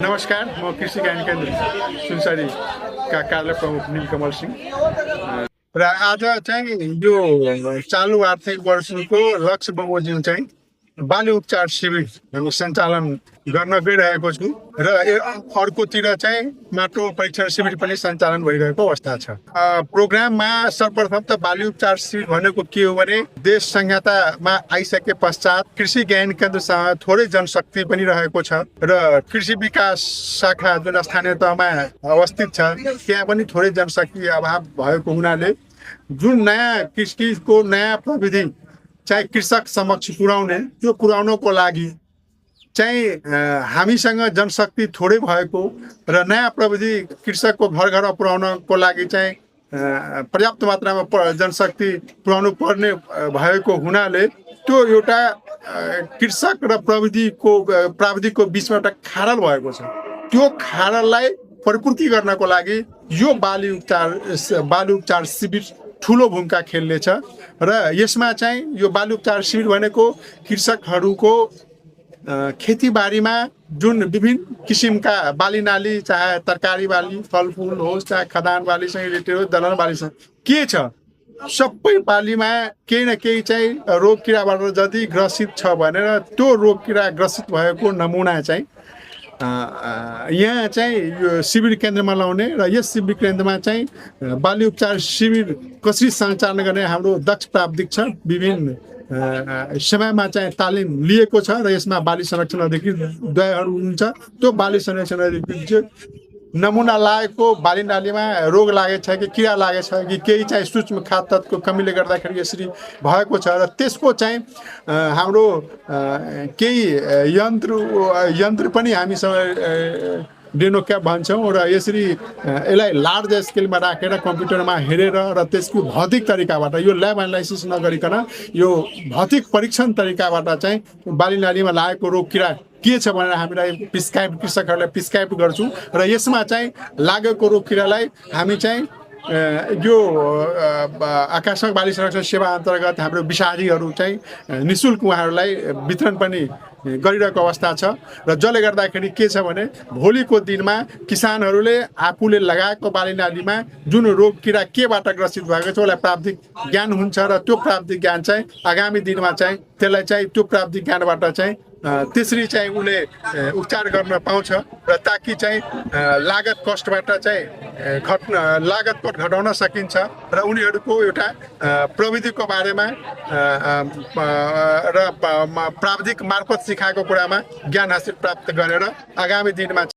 नमस्कार, म कृषि ज्ञान केन्द्र सुनसरीका कार्यालय प्रमुख नीलकमल सिंह र आज चाहिँ यो चालु आर्थिक वर्षको लक्ष्य बमोजिम चाहिँ बाली उपचार शिविर हामी सञ्चालन गर्न गइरहेको छु र अर्कोतिर चाहिँ माटो परीक्षण शिविर पनि सञ्चालन भइरहेको अवस्था छ। प्रोग्राममा सर्वप्रथम त बाली उपचार शिविर भनेको के हो भने देश संहितामा आइसके पश्चात कृषि ज्ञान केन्द्रसँग थोरै जनशक्ति पनि रहेको छ र कृषि विकास शाखा जुन स्थानीय तहमा अवस्थित छ त्यहाँ पनि थोरै जनशक्ति अभाव भएको हुनाले जुन नयाँ कृषिको नयाँ प्रविधि चाहिँ कृषक समक्ष पुर्याउने त्यो पुर्याउनको लागि चाहिँ हामीसँग जनशक्ति थोरै भएको र नयाँ प्रविधि कृषकको घर घरमा पुर्याउनको लागि चाहिँ पर्याप्त मात्रामा जनशक्ति पुर्याउनु पर्ने भएको हुनाले त्यो एउटा कृषक र प्राविधिकको बिचमा एउटा खाडल भएको छ। त्यो खाडललाई परिपूर्ति गर्नको लागि यो बाली उपचार शिविर ठुलो भूमिका खेल्नेछ र यसमा चाहिँ यो बाली उपचार शिविर भनेको कृषकहरूको खेतीबारीमा जुन विभिन्न किसिमका बाली नाली चाहे तरकारी बाली फलफुल होस् चाहे खदान बालीसँग रिलेटेड होस् दलहन बालीसँग के छ सबै बालीमा केही न केही चाहिँ रोग किराबाट जति ग्रसित छ भनेर त्यो रोग किरा ग्रसित भएको नमुना चाहिँ यहाँ चाहिँ यो शिविर केन्द्रमा लाउने र यस शिविर केन्द्रमा चाहिँ बाली उपचार शिविर कसरी सञ्चालन गर्ने हाम्रो दक्ष प्राविधिक छ। विभिन्न समयमा चाहिँ तालिम लिएको छ र यसमा बाली संरक्षण अधिकृतद्वयहरू हुनुहुन्छ। त्यो बाली संरक्षण अधिकृत नमुना लागेको बाली नालीमा रोग लागेछ कि किरा लागेछ कि केही चाहिँ सूक्ष्म खाद्य तत्त्वको कमीले गर्दाखेरि यसरी भएको छ र त्यसको चाहिँ हाम्रो केही यन्त्र पनि हामीसँग डेनोक्याप भन्छौँ र यसरी यसलाई लार्ज स्केलमा राखेर कम्प्युटरमा हेरेर र त्यसको भौतिक तरिकाबाट यो ल्याब एनालाइसिस नगरिकन यो भौतिक परीक्षण तरिकाबाट चाहिँ बाली नालीमा लागेको रोग किरा के छ भनेर हामीलाई कृषकहरूलाई प्रिस्क्राइब गर्छौँ र यसमा चाहिँ लागेको रोग किरालाई हामी चाहिँ यो आकस्मिक बाली संरक्षण सेवा अन्तर्गत हाम्रो विषादीहरू चाहिँ निःशुल्क उहाँहरूलाई वितरण पनि गरिरहेको अवस्था छ र जसले गर्दाखेरि के छ भने भोलिको दिनमा किसानहरूले आफूले लगाएको बाली नालीमा जुन रोग किरा केबाट ग्रसित भएको छ उसलाई प्राविधिक ज्ञान हुन्छ र त्यो प्राविधिक ज्ञान चाहिँ आगामी दिनमा चाहिँ त्यसलाई चाहिँ त्यो प्राविधिक ज्ञानबाट चाहिँ त्यसरी चाहिँ उसले उपचार गर्न पाउँछ र ताकि चाहिँ लागत कस्टबाट चाहिँ लागत कस्ट घटाउन सकिन्छ र उनीहरूको एउटा प्रविधिको बारेमा र प्राविधिक मार्फत सिकाएको कुरामा ज्ञान हासिल प्राप्त गरेर आगामी दिनमा